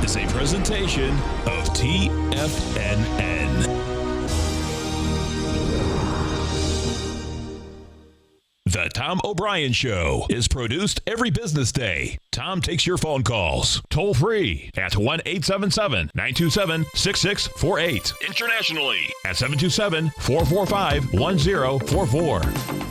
is a presentation of TFNN. The Tom O'Brien Show is produced every business day. Tom takes your phone calls toll free at 1-877-927-6648. Internationally at 727-445-1044.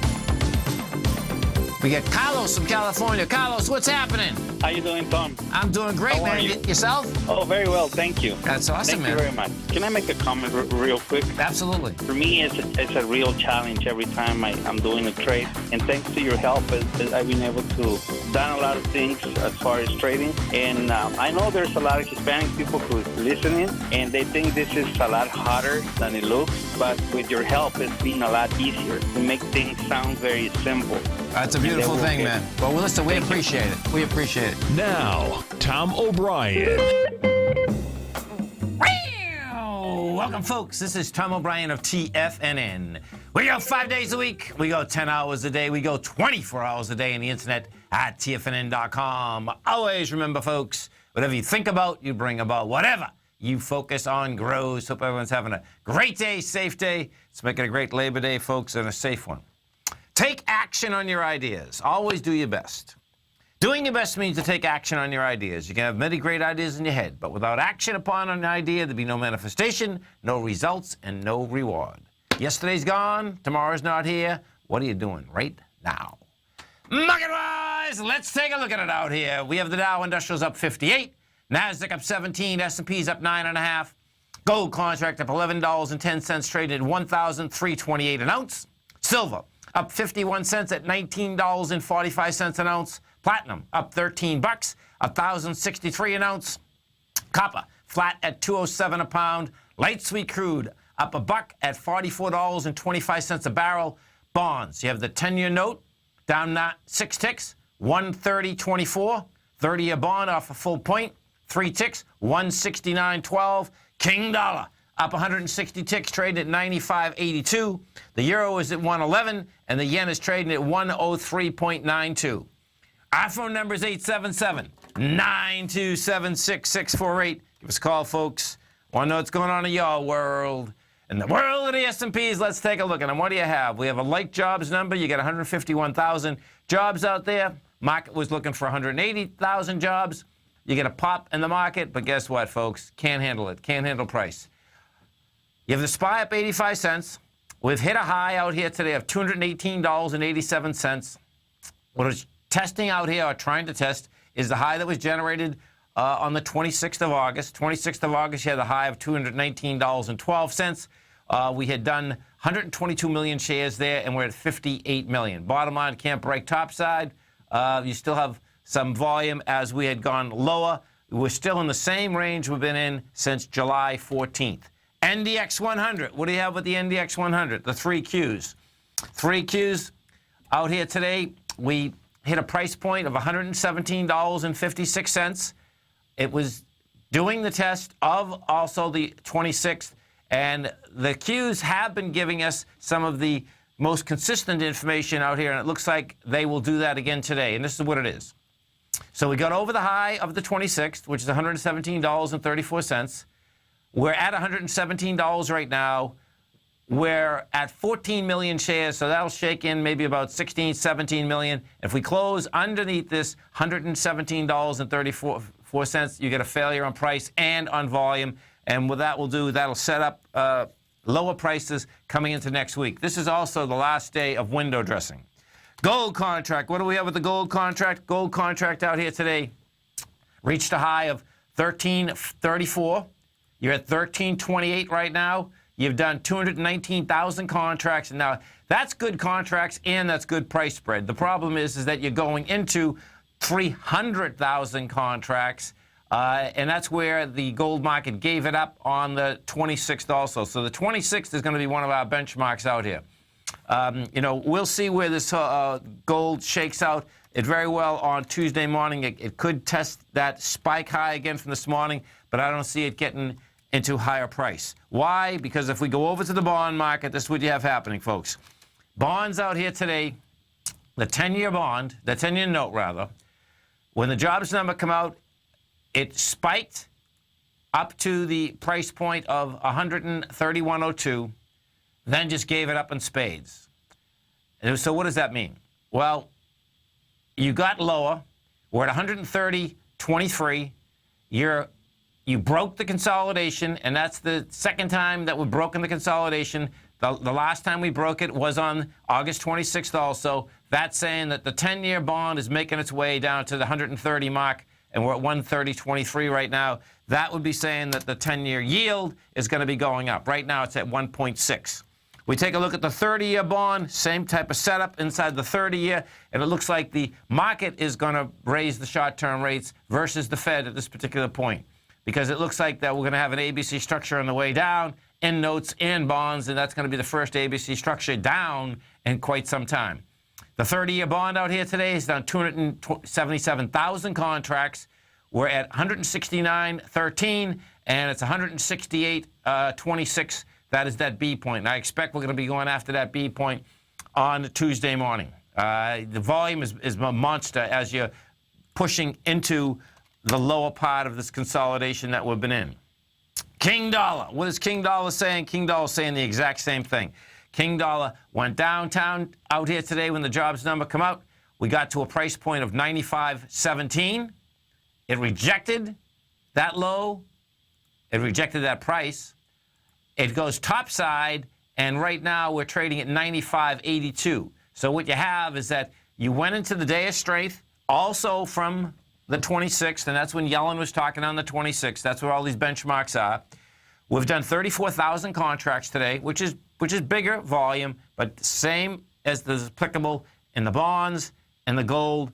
We got Carlos from California. Carlos, what's happening? How you doing, Tom? I'm doing great, man. Yourself? Oh, very well, thank you. That's awesome, man. Thank you very much. Can I make a comment real quick? Absolutely. For me, it's a real challenge every time I'm doing a trade. And thanks to your help, I've been able to done a lot of things as far as trading. And I know there's a lot of Hispanic people who are listening, and they think this is a lot harder than it looks. But with your help, it's been a lot easier to make things sound very simple. That's a beautiful thing, man. Well, listen, we appreciate it. We appreciate it. Now, Tom O'Brien. Welcome, folks. This is Tom O'Brien of TFNN. We go 5 days a week. We go 10 hours a day. We go 24 hours a day on the internet at TFNN.com. Always remember, folks, whatever you think about, you bring about. Whatever you focus on grows. Hope everyone's having a great day, safe day. Let's make it a great Labor Day, folks, and a safe one. Take action on your ideas. Always do your best. Doing your best means to take action on your ideas. You can have many great ideas in your head, but without action upon an idea, there'd be no manifestation, no results, and no reward. Yesterday's gone. Tomorrow's not here. What are you doing right now? Market-wise, let's take a look at it out here. We have the Dow Industrials up 58, NASDAQ up 17, S&P's up 9.5, gold contract up $11.10, traded at $1,328 an ounce. Silver up 51 cents at $19.45 an ounce. Platinum up 13 bucks, $1,063 an ounce. Copper flat at $2.07 a pound. Light sweet crude up a buck at $44.25 a barrel. Bonds, you have the 10-year note down 6 ticks, 130.24. 30-year bond off a full point, 3 ticks, 169.12. King dollar up 160 ticks, trading at 95.82. The euro is at 111, and the yen is trading at 103.92. Our phone number is 877-927-6648. Give us a call, folks. Want to know what's going on in your world. In the world of the S&Ps, let's take a look at them. What do you have? We have a light jobs number. You got 151,000 jobs out there. Market was looking for 180,000 jobs. You get a pop in the market, but guess what, folks? Can't handle it. Can't handle price. You have the SPY up 85 cents. We've hit a high out here today of $218.87. What is testing out here, or trying to test, is the high that was generated on the 26th of August. 26th of August, you had the high of $219.12. We had done 122 million shares there, and we're at 58 million. Bottom line, can't break topside. You still have some volume as we had gone lower. We're still in the same range we've been in since July 14th. NDX 100. What do you have with the NDX 100? The 3 Qs. 3 Qs out here today. We hit a price point of $117.56. It was doing the test of also the 26th, and the Qs have been giving us some of the most consistent information out here, and it looks like they will do that again today, and this is what it is. So we got over the high of the 26th, which is $117.34. We're at $117 right now. We're at 14 million shares, so that'll shake in maybe about 16, 17 million. If we close underneath this $117.34, you get a failure on price and on volume. And what that will do, that'll set up lower prices coming into next week. This is also the last day of window dressing. Gold contract. What do we have with the gold contract? Gold contract out here today reached a high of 1334. You're at 1328 right now. You've done 219,000 contracts. And now that's good contracts and that's good price spread. The problem is that you're going into 300,000 contracts. And that's where the gold market gave it up on the 26th also. So the 26th is going to be one of our benchmarks out here. We'll see where this gold shakes out. It very well on Tuesday morning. It could test that spike high again from this morning, but I don't see it getting into higher price. Why? Because if we go over to the bond market, this is what you have happening, folks. Bonds out here today, the 10-year bond, the 10-year note rather, when the jobs number come out, it spiked up to the price point of 131.02, then just gave it up in spades. And so what does that mean? Well, you got lower. We're at 130.23. You broke the consolidation, and that's the second time that we've broken the consolidation. The last time we broke it was on August 26th also. That's saying that the 10-year bond is making its way down to the 130 mark, and we're at 130.23 right now. That would be saying that the 10-year yield is going to be going up. Right now it's at 1.6. We take a look at the 30-year bond, same type of setup inside the 30-year, and it looks like the market is going to raise the short-term rates versus the Fed at this particular point, because it looks like that we're going to have an ABC structure on the way down in notes and bonds, and that's going to be the first ABC structure down in quite some time. The 30-year bond out here today is down 277,000 contracts. We're at 169.13, and it's 168.26. That is that B point. And I expect we're going to be going after that B point on Tuesday morning. The volume is a monster as you're pushing into the lower part of this consolidation that we've been in. King dollar. What is King dollar saying? King dollar saying the exact same thing. King dollar went downtown out here today when the jobs number come out. We got to a price point of 95.17. It rejected that low. It rejected that price. It goes topside, and right now we're trading at 95.82. So what you have is that you went into the day of strength, also from the 26th, and that's when Yellen was talking on the 26th. That's where all these benchmarks are. We've done 34,000 contracts today, which is bigger volume, but same as is applicable in the bonds and the gold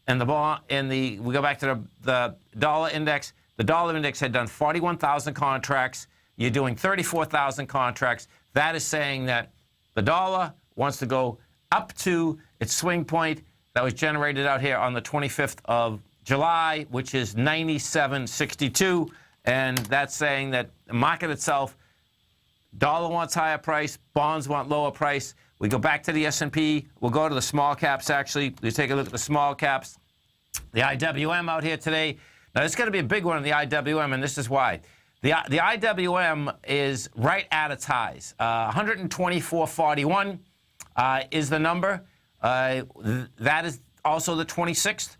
and the bond. We go back to the dollar index. The dollar index had done 41,000 contracts. You're doing 34,000 contracts. That is saying that the dollar wants to go up to its swing point that was generated out here on the 25th of July, which is 97.62. And that's saying that the market itself, dollar wants higher price, bonds want lower price. We go back to the S&P. We'll go to the small caps, actually. We take a look at the small caps. The IWM out here today. Now, it's going to be a big one in the IWM, and this is why. The IWM is right at its highs. 124.41 is the number. That is also the 26th.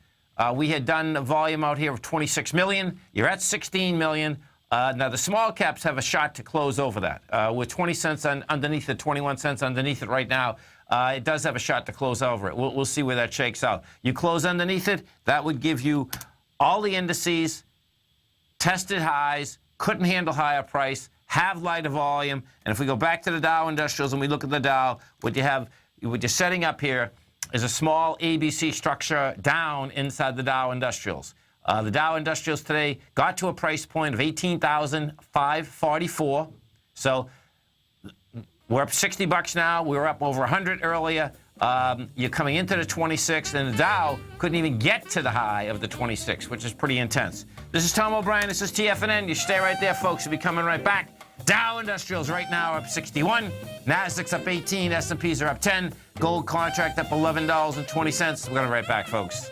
We had done a volume out here of 26 million. You're at 16 million. Now, the small caps have a shot to close over that. With 20 cents underneath it, 21 cents underneath it right now, it does have a shot to close over it. We'll see where that shakes out. You close underneath it, that would give you all the indices, tested highs, couldn't handle higher price, have lighter volume. And if we go back to the Dow Industrials and we look at the Dow, what you're setting up here is a small ABC structure down inside the Dow Industrials. The Dow Industrials today got to a price point of 18,544. So we're up $60 now. We were up over 100 earlier. You're coming into the 26th, and the Dow couldn't even get to the high of the 26th, which is pretty intense. This is Tom O'Brien. This is TFNN. You stay right there, folks. We'll be coming right back. Dow Industrials right now are up 61. Nasdaq's up 18. S&Ps are up 10. Gold contract up $11.20. We're going to be right back, folks.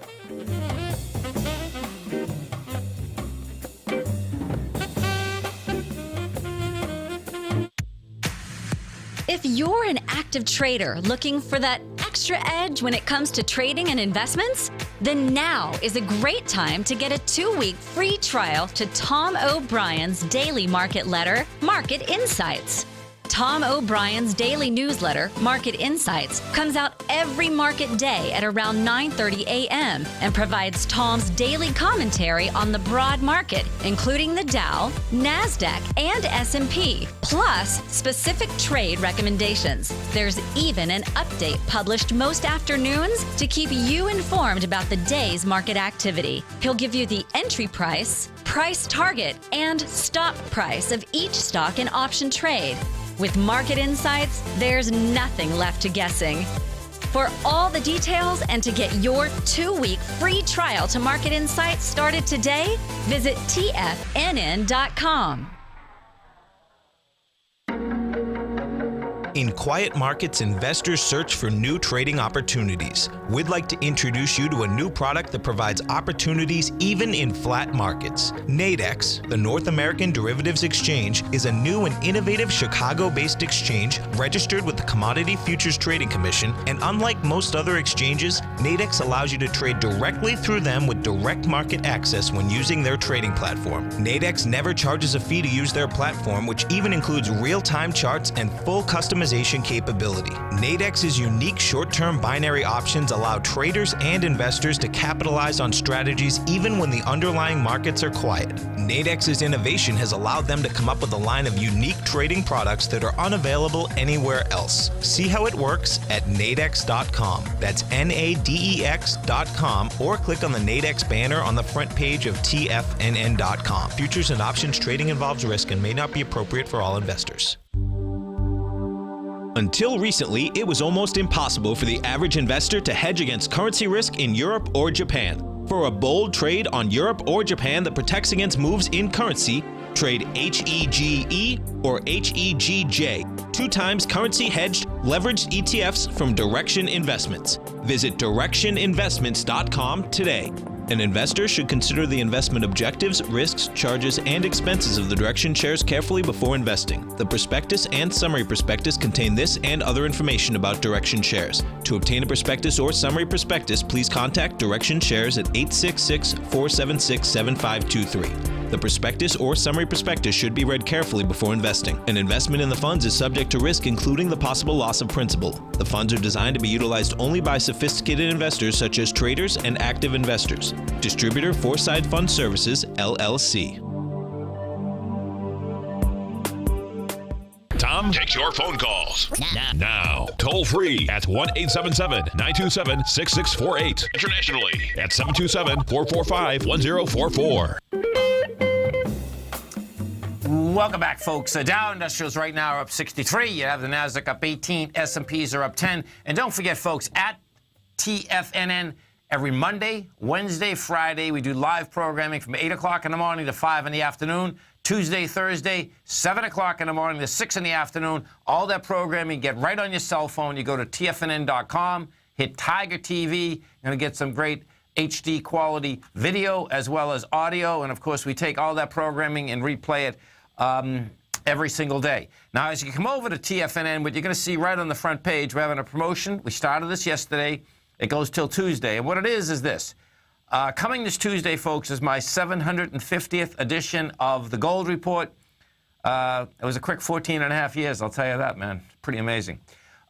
If you're an active trader looking for that extra edge when it comes to trading and investments, then now is a great time to get a 2-week free trial to Tom O'Brien's daily market letter, Market Insights. Tom O'Brien's daily newsletter, Market Insights, comes out every market day at around 9:30 a.m. and provides Tom's daily commentary on the broad market, including the Dow, Nasdaq, and S&P, plus specific trade recommendations. There's even an update published most afternoons to keep you informed about the day's market activity. He'll give you the entry price, price target, and stop price of each stock and option trade. With Market Insights, there's nothing left to guessing. For all the details and to get your 2-week free trial to Market Insights started today, visit TFNN.com. In quiet markets, investors search for new trading opportunities. We'd like to introduce you to a new product that provides opportunities even in flat markets. Nadex, the North American Derivatives Exchange, is a new and innovative Chicago-based exchange registered with the Commodity Futures Trading Commission, and unlike most other exchanges, Nadex allows you to trade directly through them with direct market access when using their trading platform. Nadex never charges a fee to use their platform, which even includes real-time charts and full customization capability. Nadex's unique short-term binary options allow traders and investors to capitalize on strategies even when the underlying markets are quiet. Nadex's innovation has allowed them to come up with a line of unique trading products that are unavailable anywhere else. See how it works at nadex.com. That's NADEX.com, or click on the Nadex banner on the front page of TFNN.com. Futures and options trading involves risk and may not be appropriate for all investors. Until recently, it was almost impossible for the average investor to hedge against currency risk in Europe or Japan. For a bold trade on Europe or Japan that protects against moves in currency, trade HEGE or HEGJ, 2 times currency hedged leveraged ETFs from Direction Investments. Visit directioninvestments.com today. An investor should consider the investment objectives, risks, charges, and expenses of the Direction shares carefully before investing. The prospectus and summary prospectus contain this and other information about Direction shares. To obtain a prospectus or summary prospectus, please contact Direction shares at 866-476-7523. The prospectus or summary prospectus should be read carefully before investing. An investment in the funds is subject to risk, including the possible loss of principal. The funds are designed to be utilized only by sophisticated investors such as traders and active investors. Distributor Foreside Fund Services, LLC. Tom takes your phone calls now. Toll free at 1-877-927-6648. Internationally at 727-445-1044. Welcome back, folks. Dow Industrials right now are up 63. You have the Nasdaq up 18. S&Ps are up 10. And don't forget, folks, at TFNN, every Monday, Wednesday, Friday, we do live programming from 8 o'clock in the morning to 5 in the afternoon. Tuesday, Thursday, 7 o'clock in the morning to 6 in the afternoon. All that programming, get right on your cell phone. You go to TFNN.com, hit Tiger TV. You're going to get some great HD quality video as well as audio. And, of course, we take all that programming and replay it every single day. Now, as you come over to TFNN, what you're going to see right on the front page, we're having a promotion. We started this yesterday. It goes till Tuesday. And what it is this. Coming this Tuesday, folks, is my 750th edition of the Gold Report. It was a quick 14 and a half years, I'll tell you that, man. Pretty amazing.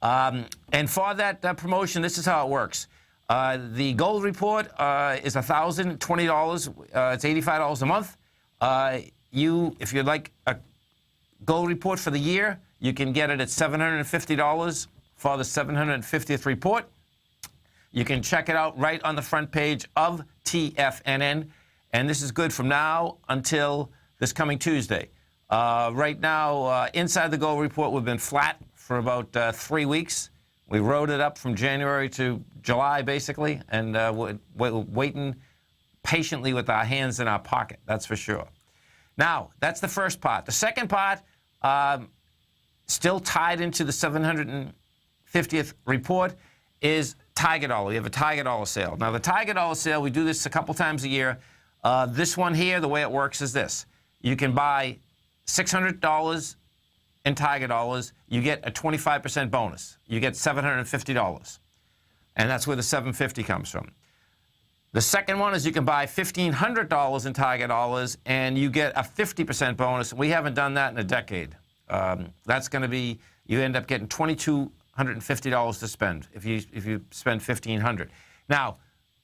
And for that promotion, this is how it works. The Gold Report is $1,020. It's $85 a month. If you'd like a Gold Report for the year, you can get it at $750 for the 750th report. You can check it out right on the front page of TFNN. And this is good from now until this coming Tuesday. Right now, inside the Gold Report, we've been flat for about 3 weeks. We rode it up from January to July, basically, and we're waiting patiently with our hands in our pocket, that's for sure. Now, that's the first part. The second part, still tied into the 750th report, is Tiger Dollar. We have a Tiger Dollar sale. Now, the Tiger Dollar sale, we do this a couple times a year. This one here, the way it works is this. You can buy $600 in Tiger Dollars. You get a 25% bonus. You get $750. And that's where the 750 comes from. The second one is you can buy $1,500 in Tiger Dollars, and you get a 50% bonus. We haven't done that in a decade. That's going to be, you end up getting $2,250 to spend if you spend $1,500. Now,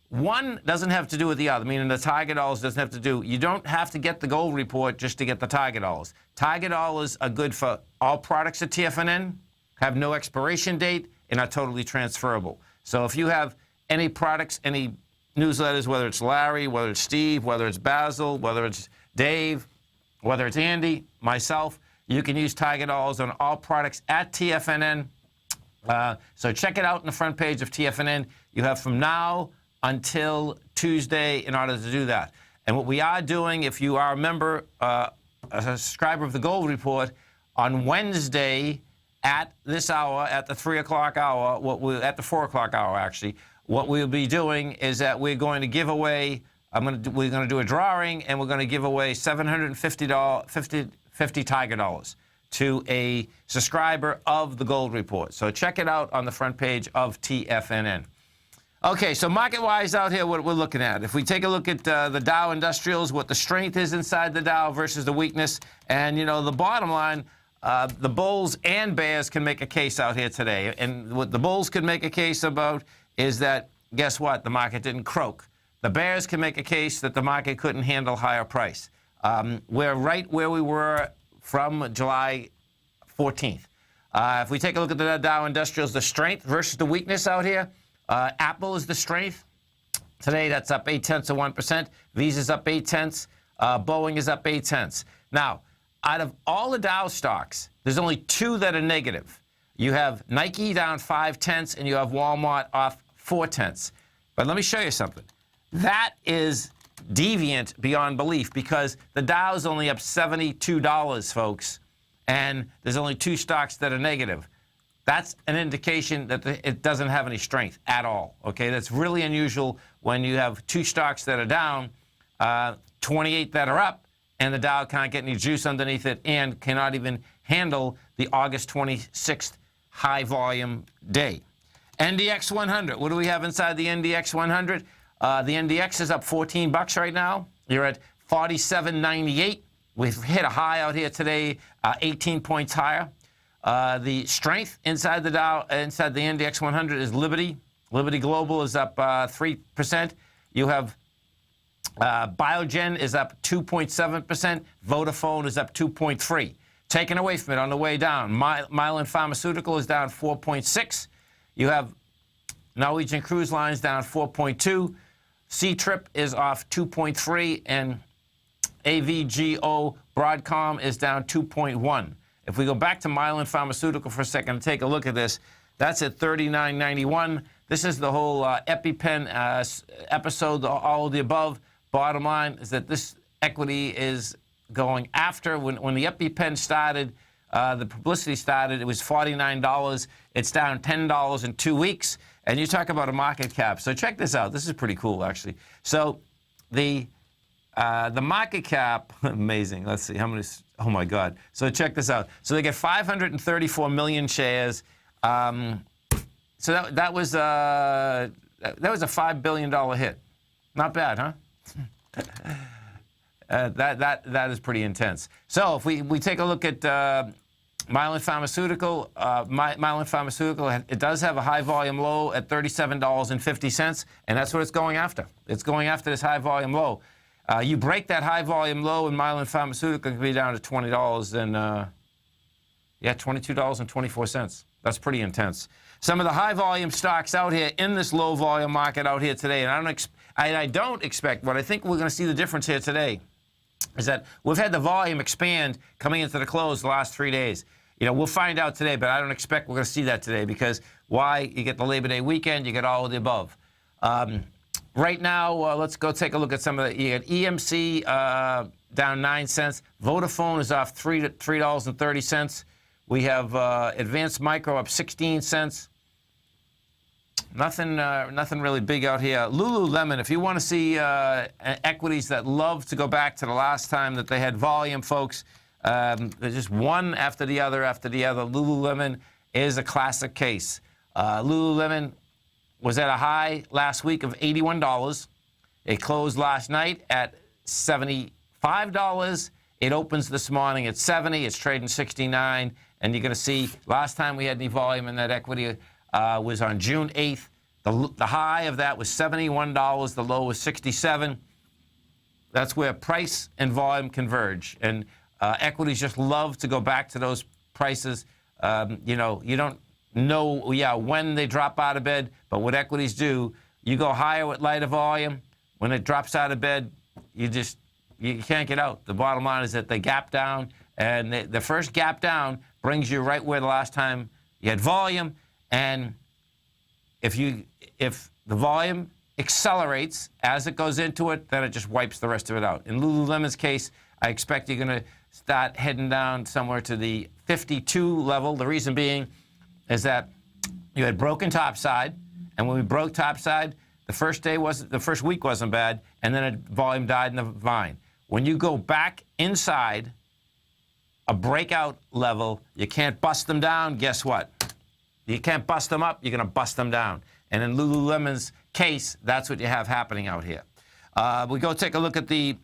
one doesn't have to do with the other, meaning the Tiger Dollars doesn't have to do, you don't have to get the Gold Report just to get the Tiger Dollars. Tiger Dollars are good for all products at TFNN, have no expiration date, and are totally transferable. So if you have any products, any newsletters, whether it's Larry, whether it's Steve, whether it's Basil, whether it's Dave, whether it's Andy, myself, you can use Tiger Dollars on all products at TFNN. So check it out on the front page of TFNN. You have from now until Tuesday in order to do that. And what we are doing, if you are a member, a subscriber of the Gold Report, on Wednesday at this hour, at the 3 o'clock hour, at the 4 o'clock hour actually, what we'll be doing is that we're going to give away. We're going to do a drawing, and we're going to give away $750 Tiger dollars to a subscriber of the Gold Report. So check it out on the front page of TFNN. Okay, so market-wise out here, what we're looking at. If we take a look at the Dow Industrials, what the strength is inside the Dow versus the weakness, and, the bottom line, the bulls and bears can make a case out here today. And what the bulls could make a case about is that, guess what? The market didn't croak. The bears can make a case that the market couldn't handle higher price. We're right where we were from July 14th. If we take a look at the Dow Industrials, the strength versus the weakness out here, Apple is the strength. Today, that's up 0.8%. Visa's up 0.8. Boeing is up 0.8. Now, out of all the Dow stocks, there's only two that are negative. You have Nike down 0.5, and you have Walmart off 0.4. But let me show you something. That is deviant beyond belief because the Dow's only up $72, folks, and there's only two stocks that are negative. That's an indication that it doesn't have any strength at all, okay? That's really unusual when you have two stocks that are down, 28 that are up, and the Dow can't get any juice underneath it and cannot even handle the August 26th high-volume day. NDX 100, what do we have inside the NDX 100? The NDX is up $14 right now. You're at 47.98. We've hit a high out here today, 18 points higher. The strength inside the Dow, inside the NDX 100 is Liberty. Liberty Global is up 3%. You have Biogen is up 2.7%. Vodafone is up 2.3%. Taken away from it on the way down, Mylan Pharmaceutical is down 4.6%. You have Norwegian Cruise Lines down 4.2%. C-Trip is off 2.3%, and AVGO Broadcom is down 2.1%. If we go back to Mylan Pharmaceutical for a second and take a look at this, that's at $39.91. This is the whole EpiPen episode, all of the above. Bottom line is that this equity is going after. When the EpiPen started, the publicity started, it was $49. It's down $10 in 2 weeks. And you talk about a market cap. So check this out. This is pretty cool, actually. So the market cap, amazing. Let's see how many. Oh my God. So check this out. So they get 534 million shares. So that was a $5 billion hit. Not bad, huh? That is pretty intense. So if we take a look at Mylan Pharmaceutical, it does have a high volume low at $37.50, and that's what it's going after. It's going after this high volume low. You break that high volume low in Mylan Pharmaceutical, it can be down to $20 and $22.24. That's pretty intense. Some of the high volume stocks out here in this low volume market out here today, and I don't expect, what I think we're going to see the difference here today is that we've had the volume expand coming into the close the last 3 days. We'll find out today, but I don't expect we're going to see that today because why? You get the Labor Day weekend, you get all of the above. Right now, let's go take a look at some of the. You got EMC down 9 cents. Vodafone is off $3.30. We have Advanced Micro up 16 cents. Nothing really big out here. Lululemon, if you want to see equities that love to go back to the last time that they had volume, folks, they're just one after the other after the other. Lululemon is a classic case. Lululemon was at a high last week of $81. It closed last night at $75. It opens this morning at $70. It's trading $69. And you're going to see last time we had any volume in that equity was on June 8th. The high of that was $71. The low was $67. That's where price and volume converge. And equities just love to go back to those prices. You don't know, when they drop out of bed, but what equities do, you go higher with lighter volume. When it drops out of bed, you can't get out. The bottom line is that they gap down, and the first gap down brings you right where the last time you had volume. And if the volume accelerates as it goes into it, then it just wipes the rest of it out. In Lululemon's case, I expect you're going to start heading down somewhere to the 52 level. The reason being is that you had broken topside, and when we broke topside, the first week wasn't bad, and then volume died in the vine. When you go back inside a breakout level, you can't bust them down. Guess what? You can't bust them up. You're going to bust them down. And in Lululemon's case, that's what you have happening out here. We go take a look at the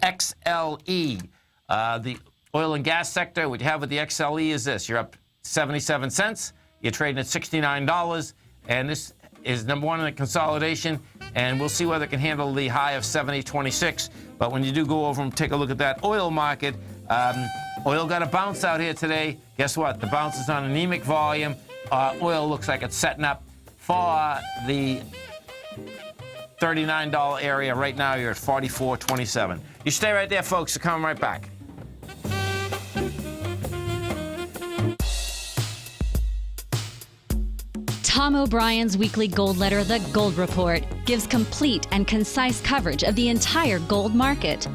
XLE, the oil and gas sector. What you have with the XLE is this. You're up 77 cents. You're trading at $69. And this is number one in the consolidation. And we'll see whether it can handle the high of 70.26. But when you do go over and take a look at that oil market, oil got a bounce out here today. Guess what? The bounce is on anemic volume. Oil looks like it's setting up for the $39 area. Right now, you're at $44.27. You stay right there, folks. We're coming right back. Tom O'Brien's weekly gold letter, The Gold Report, gives complete and concise coverage of the entire gold market.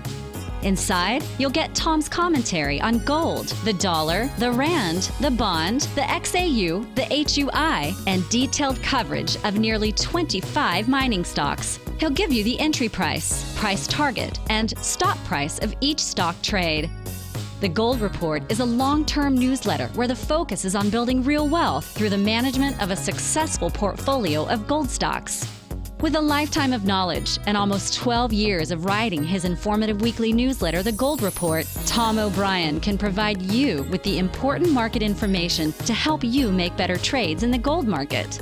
Inside, you'll get Tom's commentary on gold, the dollar, the rand, the bond, the XAU, the HUI, and detailed coverage of nearly 25 mining stocks. He'll give you the entry price, price target, and stop price of each stock trade. The Gold Report is a long-term newsletter where the focus is on building real wealth through the management of a successful portfolio of gold stocks. With a lifetime of knowledge and almost 12 years of writing his informative weekly newsletter, The Gold Report, Tom O'Brien can provide you with the important market information to help you make better trades in the gold market.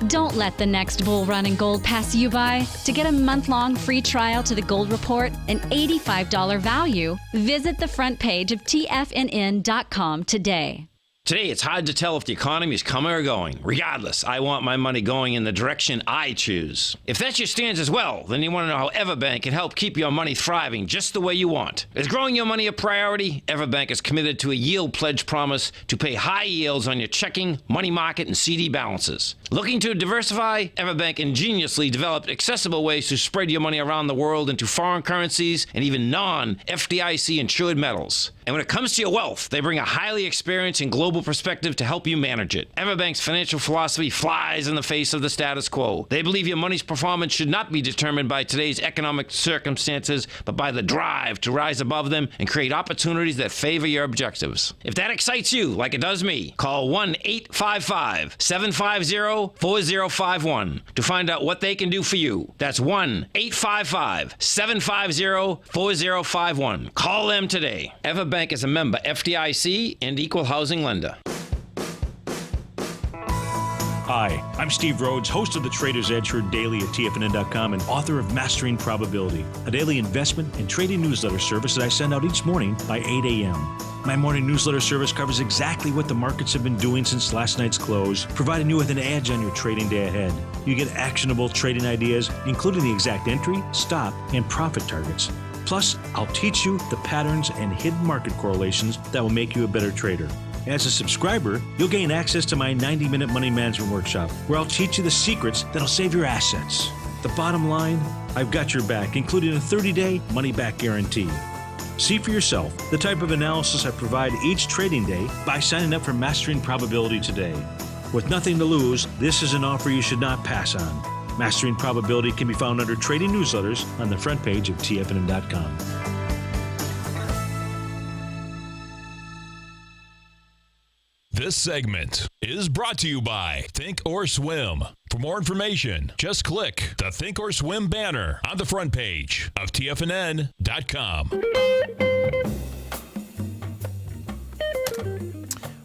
Don't let the next bull run in gold pass you by. To get a month-long free trial to The Gold Report, an $85 value, visit the front page of TFNN.com today. Today, it's hard to tell if the economy is coming or going. Regardless, I want my money going in the direction I choose. If that's your stance as well, then you want to know how Everbank can help keep your money thriving just the way you want. Is growing your money a priority? Everbank is committed to a yield pledge promise to pay high yields on your checking, money market, and CD balances. Looking to diversify? Everbank ingeniously developed accessible ways to spread your money around the world into foreign currencies and even non-FDIC insured metals. And when it comes to your wealth, they bring a highly experienced and global perspective to help you manage it. Everbank's financial philosophy flies in the face of the status quo. They believe your money's performance should not be determined by today's economic circumstances, but by the drive to rise above them and create opportunities that favor your objectives. If that excites you, like it does me, call 1-855-750-4051 to find out what they can do for you. That's 1-855-750-4051. Call them today. Everbank is a member FDIC and equal housing lender. Hi, I'm Steve Rhodes, host of the Trader's Edge Heard Daily at TFNN.com and author of Mastering Probability, a daily investment and trading newsletter service that I send out each morning by 8 a.m. My morning newsletter service covers exactly what the markets have been doing since last night's close, providing you with an edge on your trading day ahead. You get actionable trading ideas, including the exact entry, stop, and profit targets. Plus, I'll teach you the patterns and hidden market correlations that will make you a better trader. As a subscriber, you'll gain access to my 90-minute money management workshop, where I'll teach you the secrets that'll save your assets. The bottom line, I've got your back, including a 30-day money-back guarantee. See for yourself the type of analysis I provide each trading day by signing up for Mastering Probability today. With nothing to lose, this is an offer you should not pass on. Mastering Probability can be found under Trading Newsletters on the front page of TFNN.com. This segment is brought to you by Think or Swim. For more information, just click the Think or Swim banner on the front page of TFNN.com.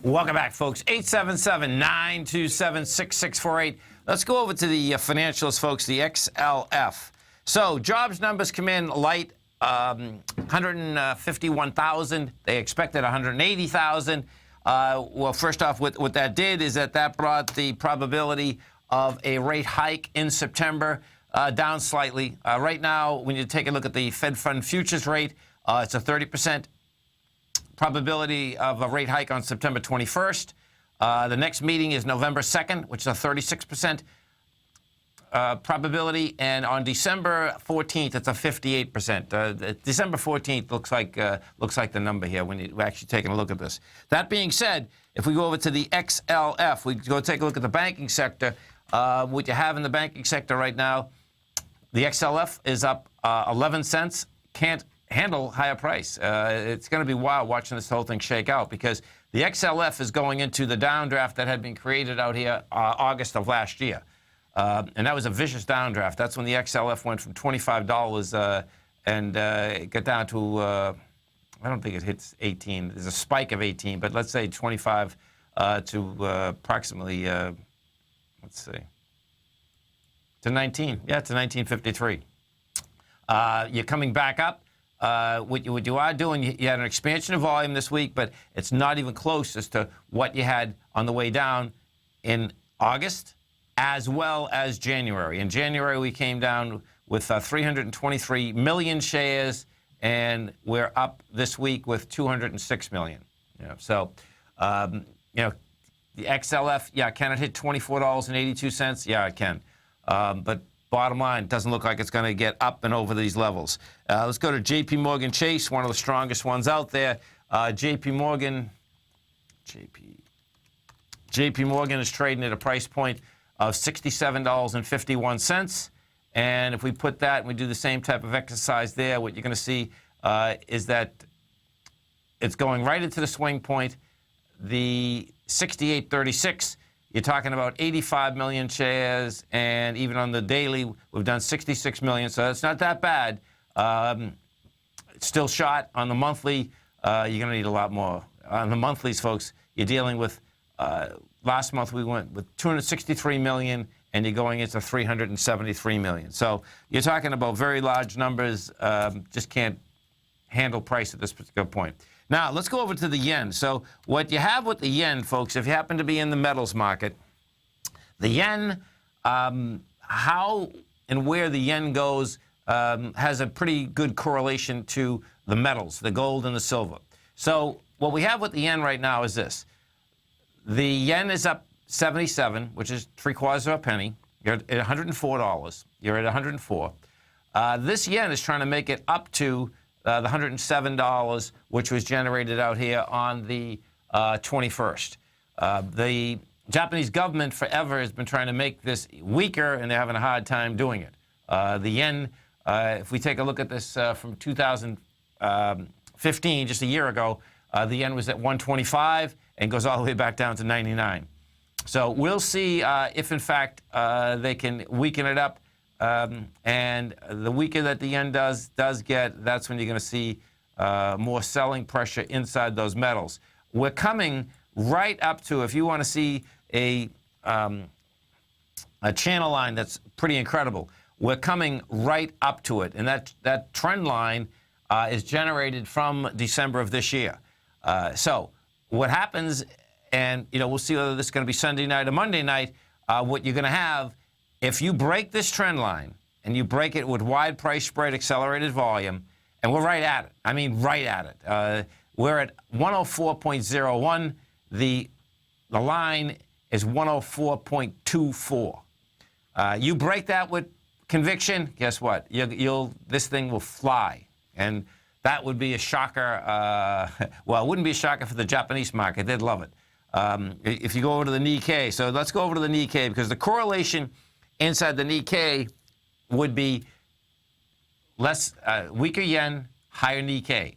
Welcome back, folks. 877-927-6648. Let's go over to the financials, folks, the XLF. So jobs numbers come in light, 151,000. They expected 180,000. Well, first off, what that did is that brought the probability of a rate hike in September down slightly. Right now, when you take a look at the Fed Fund futures rate, it's a 30% probability of a rate hike on September 21st. The next meeting is November 2nd, which is a 36% probability, and on December 14th, it's a 58%. December 14th looks like the number here when you're actually taking a look at this. That being said, if we go over to the XLF, we go take a look at the banking sector. What you have in the banking sector right now, the XLF is up 11 cents. Can't handle higher price. It's going to be wild watching this whole thing shake out because the XLF is going into the downdraft that had been created out here August of last year. And that was a vicious downdraft. That's when the XLF went from $25 and it got down to, I don't think it hits 18. There's a spike of 18, but let's say 25 to approximately, let's see, to 19. Yeah, to 1953. You're coming back up. What you are doing, you had an expansion of volume this week, but it's not even close as to what you had on the way down in August as well as January. In January, we came down with 323 million shares, and we're up this week with 206 million. So, the XLF, yeah, can it hit $24.82? Yeah, it can. But bottom line, it doesn't look like it's going to get up and over these levels. Let's go to J.P. Morgan Chase, one of the strongest ones out there. J.P. Morgan is trading at a price point of $67.51. And if we put that and we do the same type of exercise there, what you're going to see is that it's going right into the swing point, the 68.36. You're talking about 85 million shares, and even on the daily, we've done 66 million, so that's not that bad. It's still short. On the monthly, you're going to need a lot more. On the monthlies, folks, you're dealing with, last month we went with 263 million, and you're going into 373 million. So you're talking about very large numbers, just can't handle price at this particular point. Now, let's go over to the yen. So what you have with the yen, folks, if you happen to be in the metals market, the yen, how and where the yen goes has a pretty good correlation to the metals, the gold and the silver. So what we have with the yen right now is this. The yen is up 77, which is 3/4 of a penny. You're at $104. You're at 104. This yen is trying to make it up to the $107, which was generated out here on the 21st. The Japanese government forever has been trying to make this weaker, and they're having a hard time doing it. The yen, if we take a look at this from 2015, just a year ago, the yen was at 125 and goes all the way back down to 99. So we'll see if, in fact, they can weaken it up. And the weaker that the yen does get, that's when you're going to see more selling pressure inside those metals. We're coming right up to, if you want to see a channel line that's pretty incredible, we're coming right up to it. And that trend line is generated from December of this year. So what happens, and we'll see whether this is going to be Sunday night or Monday night, what you're going to have, if you break this trend line, and you break it with wide price spread, accelerated volume, and we're right at it. I mean, right at it. We're at 104.01. The line is 104.24. You break that with conviction, guess what? This thing will fly. And that would be a shocker. Well, it wouldn't be a shocker for the Japanese market. They'd love it. If you go over to the Nikkei. So let's go over to the Nikkei, because the correlation inside the Nikkei would be less weaker yen, higher Nikkei.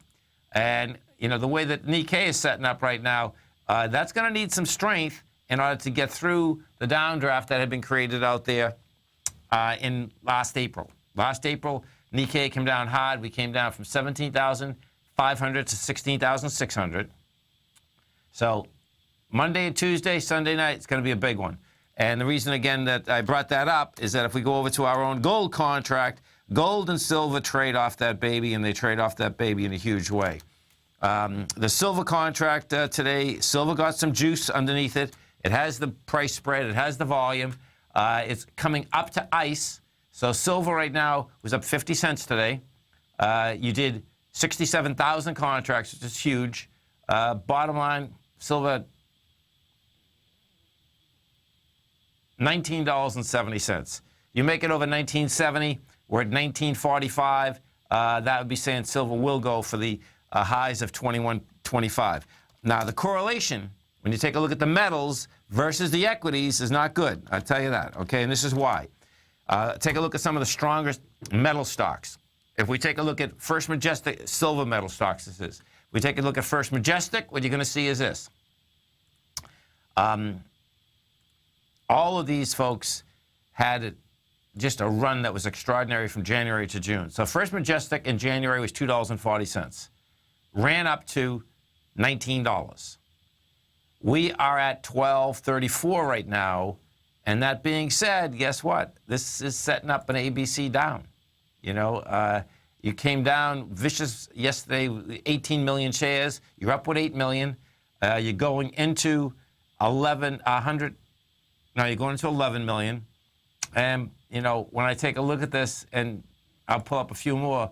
And, the way that Nikkei is setting up right now, that's going to need some strength in order to get through the downdraft that had been created out there in last April. Last April, Nikkei came down hard. We came down from 17,500 to 16,600. So Monday and Tuesday, Sunday night, it's going to be a big one. And the reason, again, that I brought that up is that if we go over to our own gold contract, gold and silver trade off that baby, and they trade off that baby in a huge way. The silver contract today, silver got some juice underneath it. It has the price spread. It has the volume. It's coming up to ice. So silver right now was up 50 cents today. You did 67,000 contracts, which is huge. Bottom line, silver, $19.70. You make it over 1970, we're at 1945. That would be saying silver will go for the highs of 21.25. Now, the correlation, when you take a look at the metals versus the equities, is not good. I'll tell you that, okay? And this is why. Take a look at some of the strongest metal stocks. If we take a look at First Majestic, silver metal stocks, this is. We take a look at First Majestic, what you're going to see is this. All of these folks had just a run that was extraordinary from January to June. So First Majestic in January was $2.40. Ran up to $19. We are at $12.34 right now. And that being said, guess what? This is setting up an ABC down. You know, you came down vicious yesterday, 18 million shares. You're up with 8 million. You're going into 11 million. And, you know, when I take a look at this, and I'll pull up a few more,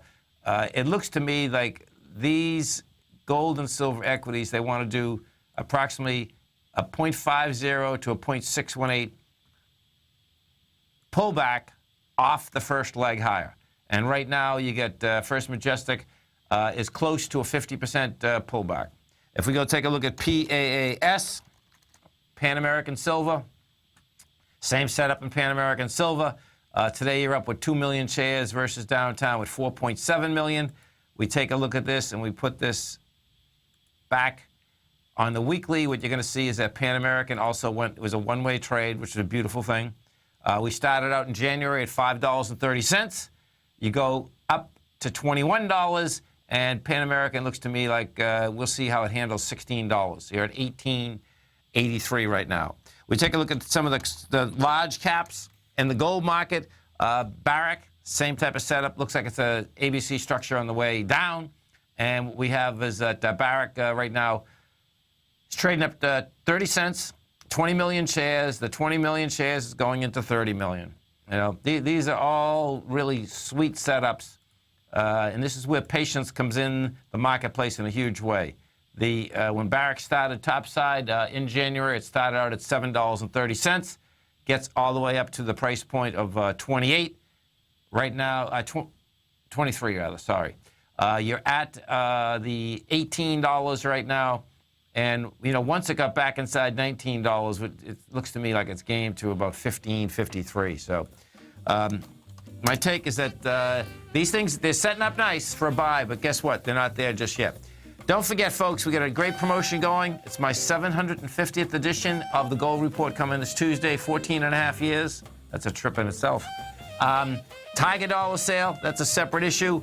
it looks to me like these gold and silver equities, they want to do approximately a 0.50 to a 0.618 pullback off the first leg higher. And right now, you get First Majestic is close to a 50% pullback. If we go take a look at PAAS, Pan American Silver, same setup in Pan American Silver. Today, you're up with 2 million shares versus downtown with 4.7 million. We take a look at this and we put this back on the weekly. What you're going to see is that Pan American also was a one-way trade, which is a beautiful thing. We started out in January at $5.30. You go up to $21, and Pan American looks to me like we'll see how it handles $16. You're at $18.83 right now. We take a look at some of the large caps in the gold market. Barrick, same type of setup. Looks like it's a ABC structure on the way down. And we have is that Barrick right now is trading up to 30 cents, 20 million shares. The 20 million shares is going into 30 million. You know, these are all really sweet setups, and this is where patience comes in the marketplace in a huge way. When Barrick started topside in January, it started out at $7.30, gets all the way up to the price point of 28. Right now, 23 rather. Sorry, you're at the $18 right now. And, you know, once it got back inside $19, it looks to me like it's gained to about $15.53. So my take is that these things, they're setting up nice for a buy, but guess what? They're not there just yet. Don't forget, folks, we got a great promotion going. It's my 750th edition of the Gold Report coming this Tuesday, 14 and a half years. That's a trip in itself. Tiger Dollar sale, that's a separate issue.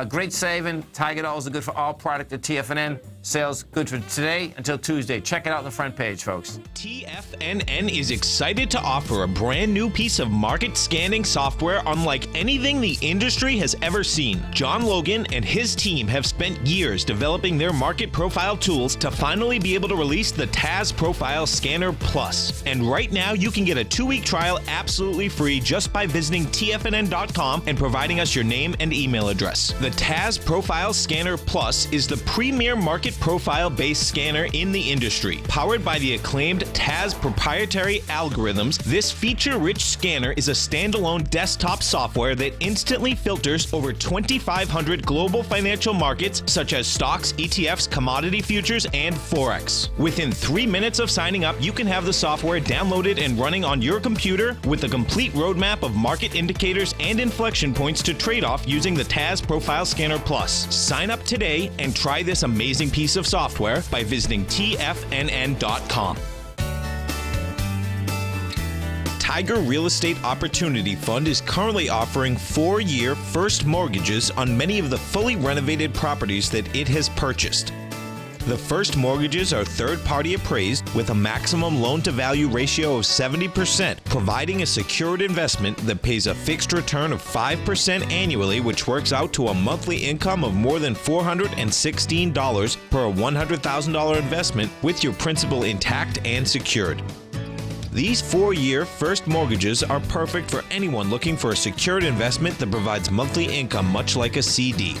Great saving. Tiger Dollars are good for all product at TFNN. Sales good for today until Tuesday. Check it out on the front page, folks. TFNN is excited to offer a brand new piece of market scanning software unlike anything the industry has ever seen. John Logan and his team have spent years developing their market profile tools to finally be able to release the TAS Profile Scanner Plus. And right now, you can get a 2-week trial absolutely free just by visiting TFNN.com and providing us your name and email address. The TAS Profile Scanner Plus is the premier market profile-based scanner in the industry. Powered by the acclaimed TAS proprietary algorithms, this feature-rich scanner is a standalone desktop software that instantly filters over 2,500 global financial markets such as stocks, ETFs, commodity futures, and Forex. Within 3 minutes of signing up, you can have the software downloaded and running on your computer with a complete roadmap of market indicators and inflection points to trade off using the TAS Profile Scanner Plus. Sign up today and try this amazing piece of software by visiting TFNN.com. Tiger Real Estate Opportunity Fund is currently offering 4-year first mortgages on many of the fully renovated properties that it has purchased. The first mortgages are third-party appraised with a maximum loan-to-value ratio of 70%, providing a secured investment that pays a fixed return of 5% annually, which works out to a monthly income of more than $416 per $100,000 investment with your principal intact and secured. These 4-year first mortgages are perfect for anyone looking for a secured investment that provides monthly income much like a CD.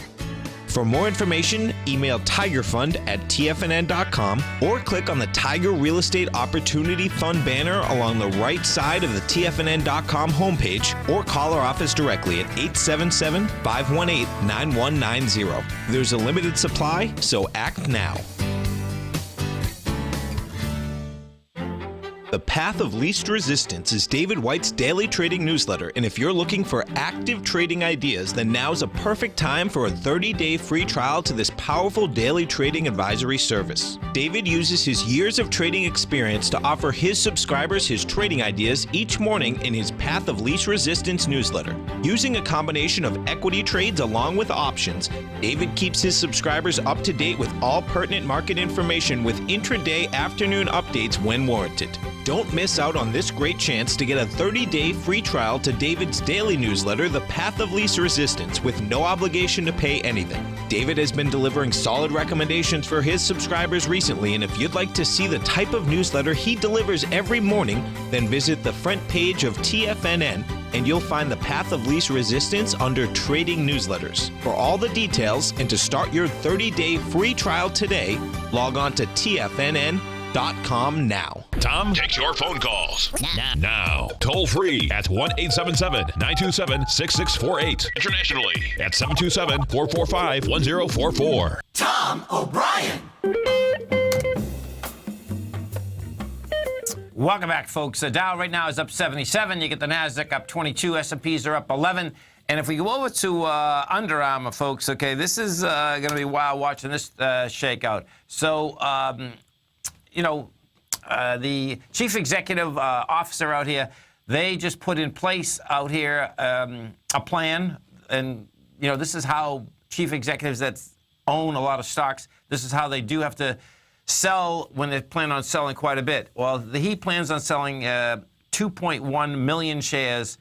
For more information, email tigerfund@tfnn.com or click on the Tiger Real Estate Opportunity Fund banner along the right side of the tfnn.com homepage, or call our office directly at 877-518-9190. There's a limited supply, so act now. The Path of Least Resistance is David White's daily trading newsletter, and if you're looking for active trading ideas, then now's a perfect time for a 30-day free trial to this powerful daily trading advisory service. David uses his years of trading experience to offer his subscribers his trading ideas each morning in his Path of Least Resistance newsletter. Using a combination of equity trades along with options, David keeps his subscribers up to date with all pertinent market information with intraday afternoon updates when warranted. Don't miss out on this great chance to get a 30-day free trial to David's daily newsletter, The Path of Least Resistance, with no obligation to pay anything. David has been delivering solid recommendations for his subscribers recently, and if you'd like to see the type of newsletter he delivers every morning, then visit the front page of TFNN and you'll find the Path of Least Resistance under Trading Newsletters. For all the details and to start your 30-day free trial today, log on to TFNN.com now. Tom takes your phone calls now. Toll free at 1-877-927-6648. Internationally at 727-445-1044. Tom O'Brien. Welcome back, folks. The Dow right now is up 77. You get the NASDAQ up 22. S&Ps are up 11. And if we go over to Under Armour, folks, okay, this is going to be wild watching this shakeout. So, the chief executive officer out here, they just put in place out here a plan. And, this is how chief executives that own a lot of stocks, this is how they do have to sell when they plan on selling quite a bit. Well, he plans on selling 2.1 million shares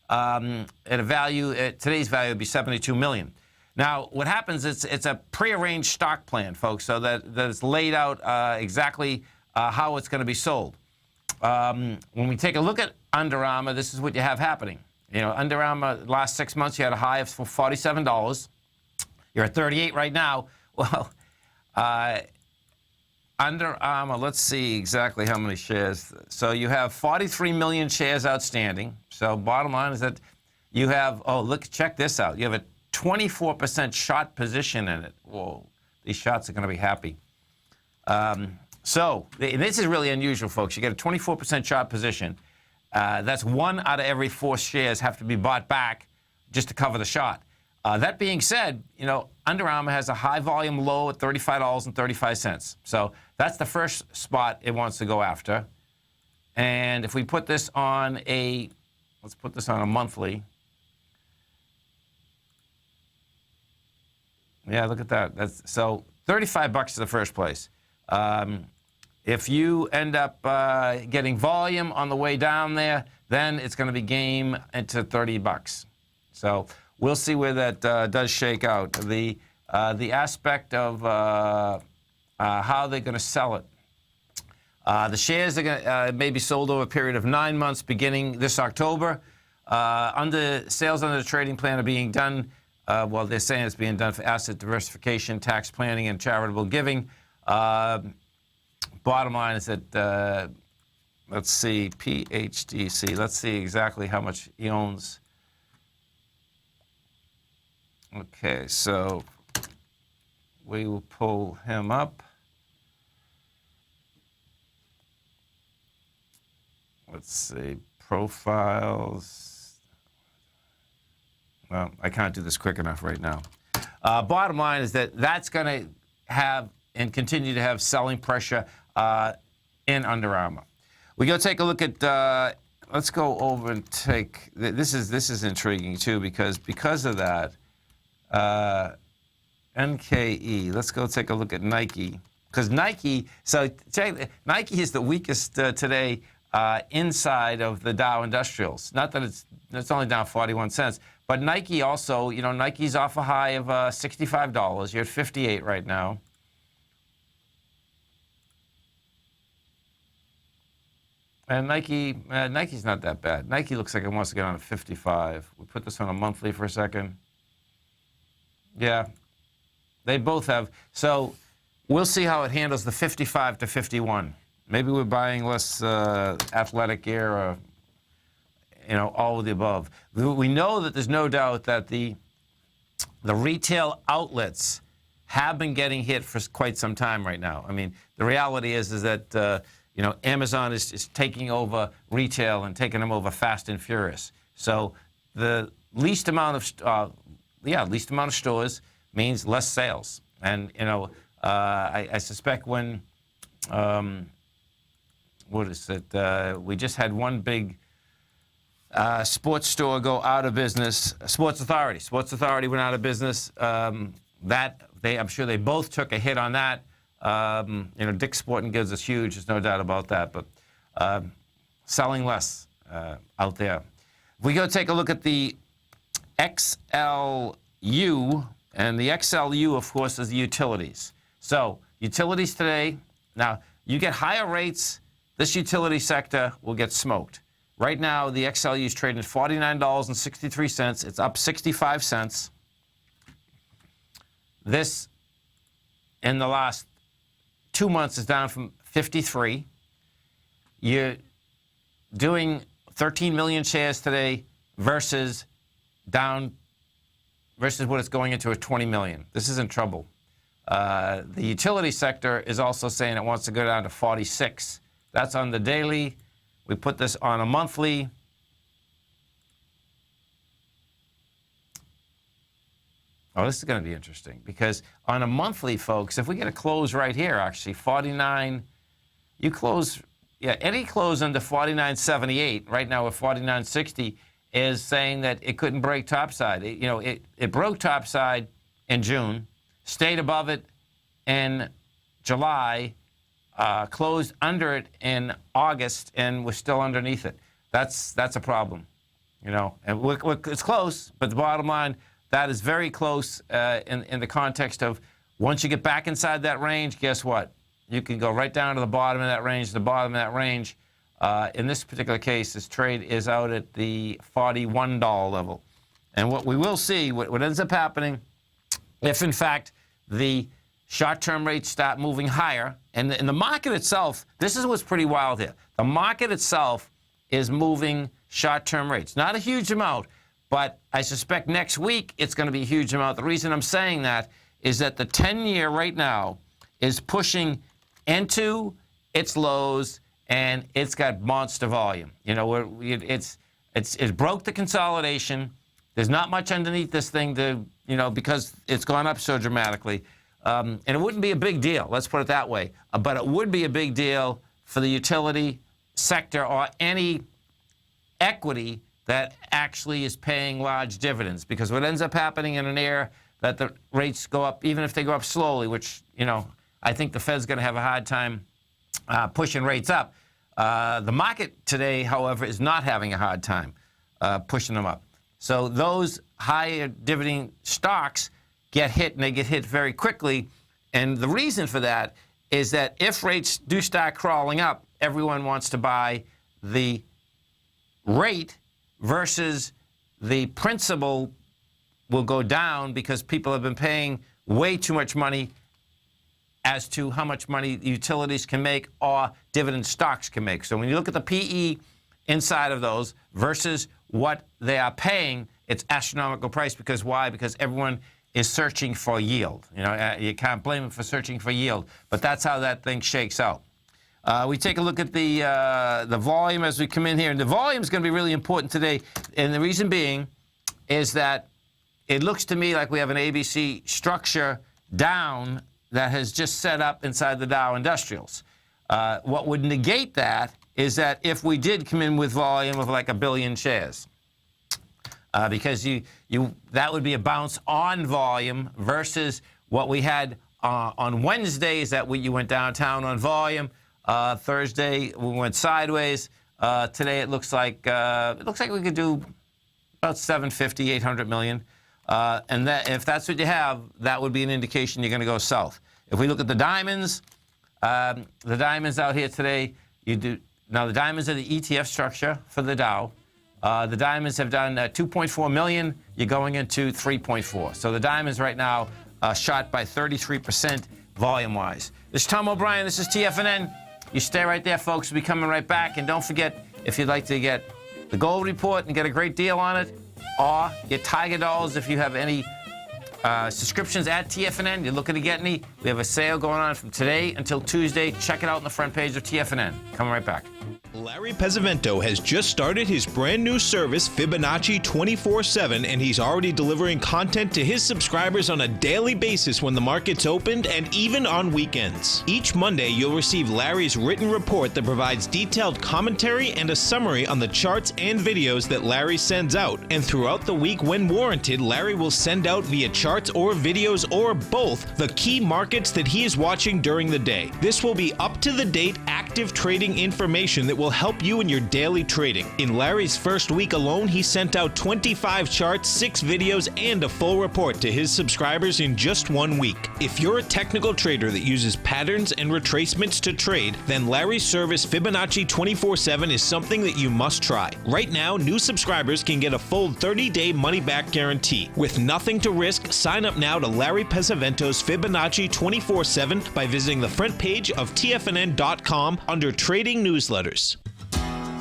at a value, today's value would be $72 million. Now, what happens is it's a prearranged stock plan, folks, so that it's laid out exactly how it's going to be sold. When we take a look at Under Armour, this is what you have happening. Under Armour, last 6 months, you had a high of $47. You're at 38 right now. Well, Under Armour, let's see exactly how many shares. So you have 43 million shares outstanding. So bottom line is that you have, check this out. You have a 24% short position in it. Whoa, these shots are going to be happy. So this is really unusual, folks. You get a 24% short position. That's 1 out of every 4 shares have to be bought back just to cover the shot. That being said, Under Armour has a high volume low at $35.35. So that's the first spot it wants to go after. And if we put this on let's put this on a monthly. Yeah, look at that. So $35 is the first place. If you end up getting volume on the way down there, then it's going to be game into $30. So we'll see where that does shake out. The aspect of how they're going to sell it. The shares are going to may be sold over a period of 9 months beginning this October. Sales under the trading plan are being done. They're saying it's being done for asset diversification, tax planning, and charitable giving. Bottom line is that, let's see, PHDC. Let's see exactly how much he owns. Okay, so we will pull him up. Let's see, profiles. Well, I can't do this quick enough right now. Bottom line is that that's going to have and continue to have selling pressure in Under Armour. We go take a look at. Let's go over and take. This is intriguing too because of that. NKE. Let's go take a look at Nike because Nike. So Nike is the weakest today inside of the Dow Industrials. Not that it's only down 41 cents, but Nike also. Nike's off a high of $65. You're at 58 right now. And Nike's not that bad. Nike looks like it wants to get on a 55. We put this on a monthly for a second. Yeah. They both have. So we'll see how it handles the 55 to 51. Maybe we're buying less athletic gear or, all of the above. We know that there's no doubt that the retail outlets have been getting hit for quite some time right now. I mean, the reality is that, Amazon is taking over retail and taking them over fast and furious. So the least amount of stores means less sales. And, I suspect when, we just had one big sports store go out of business. Sports Authority went out of business. I'm sure they both took a hit on that. Dick's Sporting Goods is huge. There's no doubt about that. But selling less out there. If we go take a look at the XLU, and the XLU, of course, is the utilities. So utilities today, now you get higher rates, this utility sector will get smoked. Right now, the XLU is trading at $49.63. It's up 65 cents. This, in the last 2 months, is down from 53. You're doing 13 million shares today versus what it's going into at 20 million. This is in trouble. The utility sector is also saying it wants to go down to 46. That's on the daily. We put this on a monthly. Oh, this is going to be interesting because on a monthly, folks, if we get a close right here, actually, 49, you close, any close under 49.78, right now at 49.60, is saying that it couldn't break topside. It broke topside in June, stayed above it in July, closed under it in August, and we're still underneath it. That's a problem, And it's close, but the bottom line, that is very close in the context of once you get back inside that range, guess what? You can go right down to the bottom of that range, in this particular case, this trade is out at the $41 level. And what we will see, what ends up happening, if in fact the short-term rates start moving higher, and the market itself, this is what's pretty wild here. The market itself is moving short-term rates. Not a huge amount, but I suspect next week it's going to be a huge amount. The reason I'm saying that is that the 10-year right now is pushing into its lows, and it's got monster volume. It broke the consolidation. There's not much underneath this thing because it's gone up so dramatically. And it wouldn't be a big deal, let's put it that way. But it would be a big deal for the utility sector or any equity that actually is paying large dividends. Because what ends up happening in an era that the rates go up, even if they go up slowly, which, I think the Fed's going to have a hard time pushing rates up. The market today, however, is not having a hard time pushing them up. So those higher dividend stocks get hit, and they get hit very quickly. And the reason for that is that if rates do start crawling up, everyone wants to buy the rate versus the principal will go down because people have been paying way too much money as to how much money utilities can make or dividend stocks can make. So when you look at the PE inside of those versus what they are paying, it's astronomical price. Because why? Because everyone is searching for yield. You can't blame them for searching for yield, but that's how that thing shakes out. We take a look at the volume as we come in here, and the volume is going to be really important today. And the reason being is that it looks to me like we have an ABC structure down that has just set up inside the Dow Industrials. What would negate that is that if we did come in with volume of like 1 billion shares, because that would be a bounce on volume versus what we had on Wednesday is that you went downtown on volume. Thursday we went sideways. Today it looks like we could do about 750, 800 million. And that if that's what you have, that would be an indication you're going to go south. If we look at the diamonds out here today, now the diamonds are the ETF structure for the Dow. The diamonds have done 2.4 million. You're going into 3.4. So the diamonds right now shot by 33% volume-wise. This is Tom O'Brien. This is TFNN. You stay right there, folks. We'll be coming right back. And don't forget, if you'd like to get the gold report and get a great deal on it, or get Tiger Dolls if you have any subscriptions at TFNN, you're looking to get any, we have a sale going on from today until Tuesday. Check it out on the front page of TFNN. Coming right back. Larry Pesavento has just started his brand new service, Fibonacci 24/7, and he's already delivering content to his subscribers on a daily basis when the market's opened and even on weekends. Each Monday, you'll receive Larry's written report that provides detailed commentary and a summary on the charts and videos that Larry sends out. And throughout the week, when warranted, Larry will send out via charts or videos or both the key markets that he is watching during the day. This will be up-to-the-date active trading information that will help you in your daily trading. In Larry's first week alone, he sent out 25 charts, 6 videos, and a full report to his subscribers in just 1 week. If you're a technical trader that uses patterns and retracements to trade, then Larry's service Fibonacci 24/7 is something that you must try. Right now, new subscribers can get a full 30-day money-back guarantee. With nothing to risk, sign up now to Larry Pesavento's Fibonacci 24/7 by visiting the front page of TFNN.com under Trading Newsletters.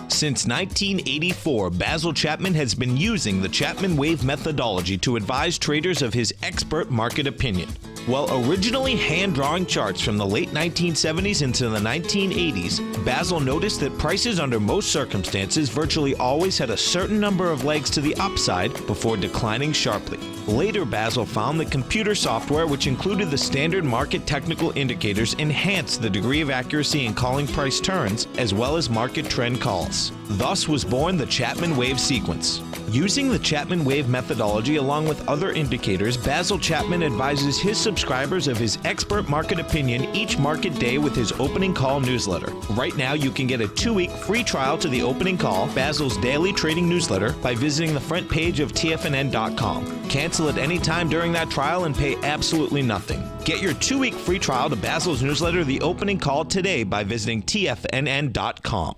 Since 1984, Basil Chapman has been using the Chapman Wave methodology to advise traders of his expert market opinion. While originally hand-drawing charts from the late 1970s into the 1980s, Basil noticed that prices under most circumstances virtually always had a certain number of legs to the upside before declining sharply. Later, Basil found that computer software, which included the standard market technical indicators, enhanced the degree of accuracy in calling price turns, as well as market trend calls. Thus was born the Chapman Wave sequence. Using the Chapman Wave methodology along with other indicators, Basil Chapman advises his subscribers of his expert market opinion each market day with his opening call newsletter. Right now, you can get a 2-week free trial to the opening call, Basil's daily trading newsletter, by visiting the front page of TFNN.com. Cancel at any time during that trial and pay absolutely nothing. Get your 2-week free trial to Basil's newsletter, The Opening Call, today by visiting TFNN.com.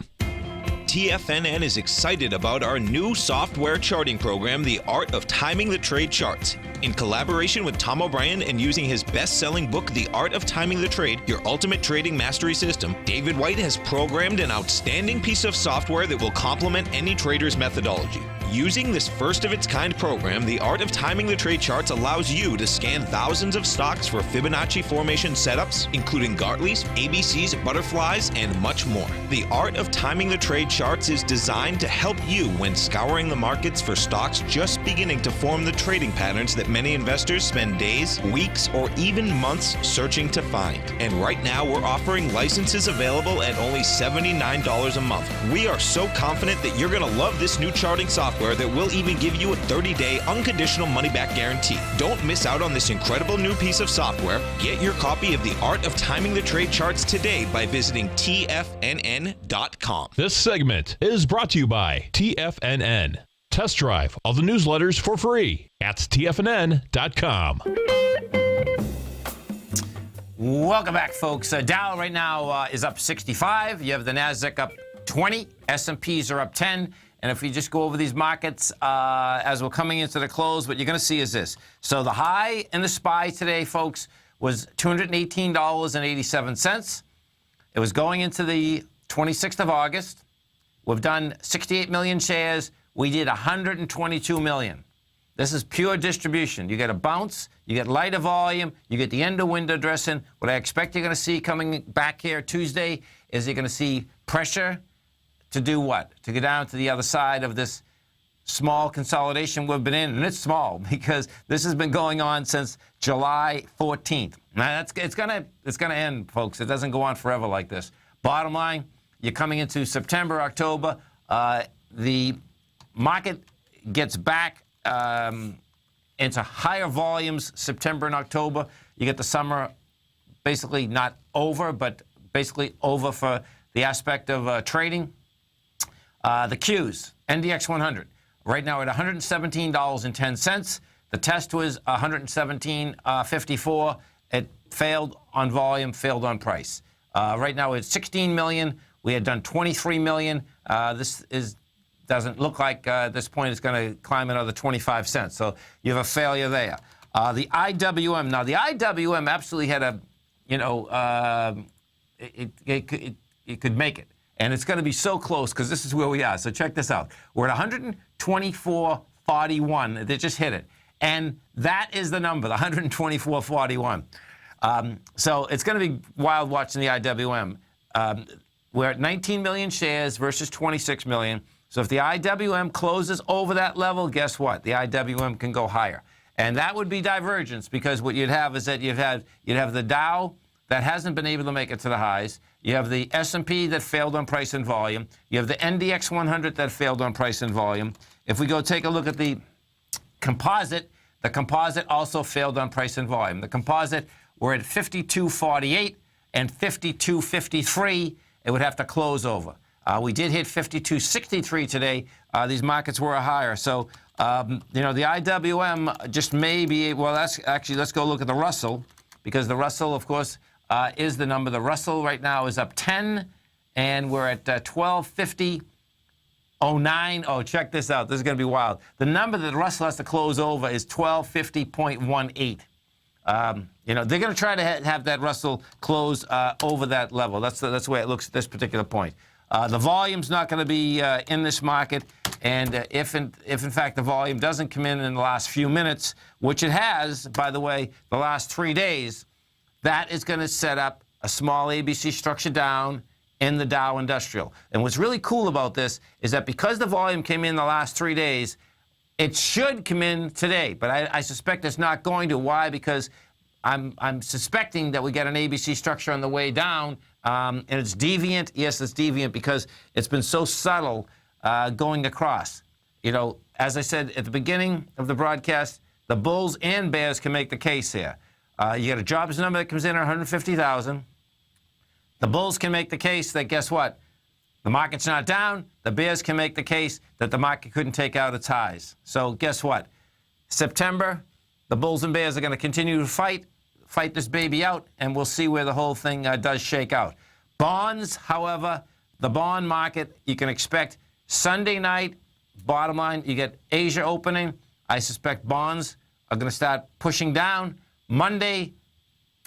TFNN is excited about our new software charting program, The Art of Timing the Trade Charts. In collaboration with Tom O'Brien and using his best-selling book, The Art of Timing the Trade, Your Ultimate Trading Mastery System, David White has programmed an outstanding piece of software that will complement any trader's methodology. Using this first-of-its-kind program, The Art of Timing the Trade Charts allows you to scan thousands of stocks for Fibonacci formation setups, including Gartley's, ABC's, butterflies, and much more. The Art of Timing the Trade Charts is designed to help you when scouring the markets for stocks just beginning to form the trading patterns that many investors spend days, weeks, or even months searching to find. And right now, we're offering licenses available at only $79 a month. We are so confident that you're going to love this new charting software that will even give you a 30-day unconditional money-back guarantee. Don't miss out on this incredible new piece of software. Get your copy of The Art of Timing the Trade Charts today by visiting TFNN.com. This segment is brought to you by TFNN. Test drive all the newsletters for free at TFNN.com. Welcome back, folks. Dow right now is up 65. You have the NASDAQ up 20. S&Ps are up 10. And if we just go over these markets as we're coming into the close, what you're going to see is this. So the high in the SPY today, folks, was $218.87. It was going into the 26th of August. We've done 68 million shares. We did 122 million. This is pure distribution. You get a bounce, you get lighter volume, you get the end of window dressing. What I expect you're going to see coming back here Tuesday is you're going to see pressure to do what? To go down to the other side of this small consolidation we've been in. And it's small because this has been going on since July 14th. Now, it's gonna end, folks. It doesn't go on forever like this. Bottom line, you're coming into September, October. The market gets back into higher volumes September and October. You get the summer basically not over, but basically over for the aspect of trading. The Qs, NDX 100, right now at $117.10. The test was $117.54. It failed on volume, failed on price. Right now it's 16 million. We had done 23 million. This doesn't look like at this point it's going to climb another 25 cents. So you have a failure there. The IWM. Now, the IWM absolutely had a, it could make it. And it's going to be so close because this is where we are. So check this out. We're at 124.41. They just hit it. And that is the number, the 124.41. So it's going to be wild watching the IWM. We're at 19 million shares versus 26 million. So if the IWM closes over that level, guess what? The IWM can go higher. And that would be divergence because what you'd have is that you'd have the Dow that hasn't been able to make it to the highs. You have the S&P that failed on price and volume. You have the NDX 100 that failed on price and volume. If we go take a look at the composite also failed on price and volume. The composite, we're at 52.48 and 52.53. It would have to close over. We did hit 52.63 today. These markets were higher. So, the IWM just may be, well, let's go look at the Russell, because the Russell, of course, is the number. The Russell right now is up 10, and we're at 1250.09. Oh, check this out. This is going to be wild. The number that the Russell has to close over is 1250.18. They're going to try to have that Russell close over that level. That's the way it looks at this particular point. The volume's not going to be in this market, and if in fact the volume doesn't come in the last few minutes, which it has, by the way, the last 3 days, that is going to set up a small ABC structure down in the Dow Industrial. And what's really cool about this is that because the volume came in the last 3 days, it should come in today, but I suspect it's not going to. Why? Because I'm suspecting that we get an ABC structure on the way down, and it's deviant. Yes, it's deviant because it's been so subtle going across. As I said at the beginning of the broadcast, the bulls and bears can make the case here. You got a jobs number that comes in at 150,000. The bulls can make the case that, guess what? The market's not down. The bears can make the case that the market couldn't take out its highs. So guess what? September, the bulls and bears are going to continue to fight this baby out, and we'll see where the whole thing does shake out. Bonds, however, the bond market, you can expect Sunday night, bottom line, you get Asia opening. I suspect bonds are going to start pushing down. Monday,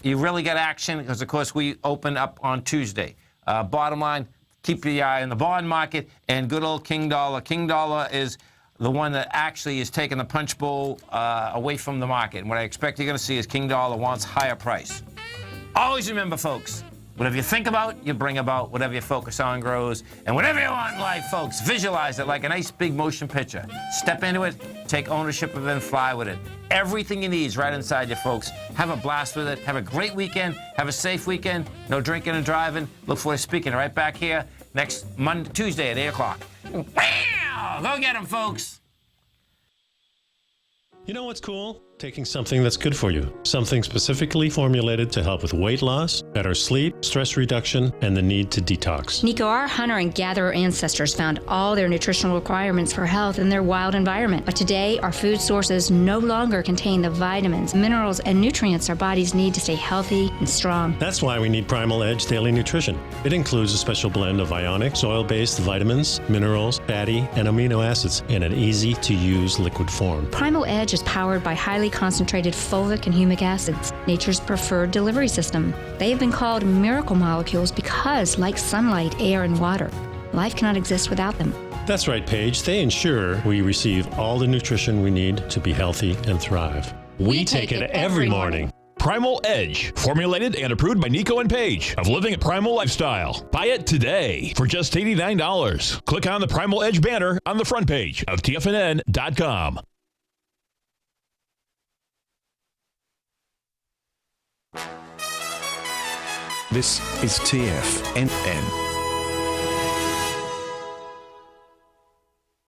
you really get action because, of course, we open up on Tuesday. Bottom line, keep your eye on the bond market and good old King Dollar. King Dollar is the one that actually is taking the punch bowl away from the market. And what I expect you're going to see is King Dollar wants higher price. Always remember, folks, whatever you think about, you bring about. Whatever you focus on grows. And whatever you want in life, folks, visualize it like a nice big motion picture. Step into it, take ownership of it, and fly with it. Everything you need is right inside you, folks. Have a blast with it. Have a great weekend. Have a safe weekend. No drinking and driving. Look forward to speaking right back here next Tuesday at 8 o'clock. Wow! Go get them, folks. You know what's cool? Taking something that's good for you. Something specifically formulated to help with weight loss, better sleep, stress reduction, and the need to detox. Nico, our hunter and gatherer ancestors found all their nutritional requirements for health in their wild environment. But today, our food sources no longer contain the vitamins, minerals, and nutrients our bodies need to stay healthy and strong. That's why we need Primal Edge Daily Nutrition. It includes a special blend of ionic, soil-based vitamins, minerals, fatty, and amino acids in an easy-to-use liquid form. Primal Edge is powered by highly concentrated fulvic and humic acids, nature's preferred delivery system. They have been called miracle molecules because, like sunlight, air, and water, life cannot exist without them. That's right, Paige. They ensure we receive all the nutrition we need to be healthy and thrive. We take it every morning. Primal Edge, formulated and approved by Nico and Paige of Living a Primal Lifestyle. Buy it today for just $89. Click on the Primal Edge banner on the front page of TFNN.com. This is TFNN.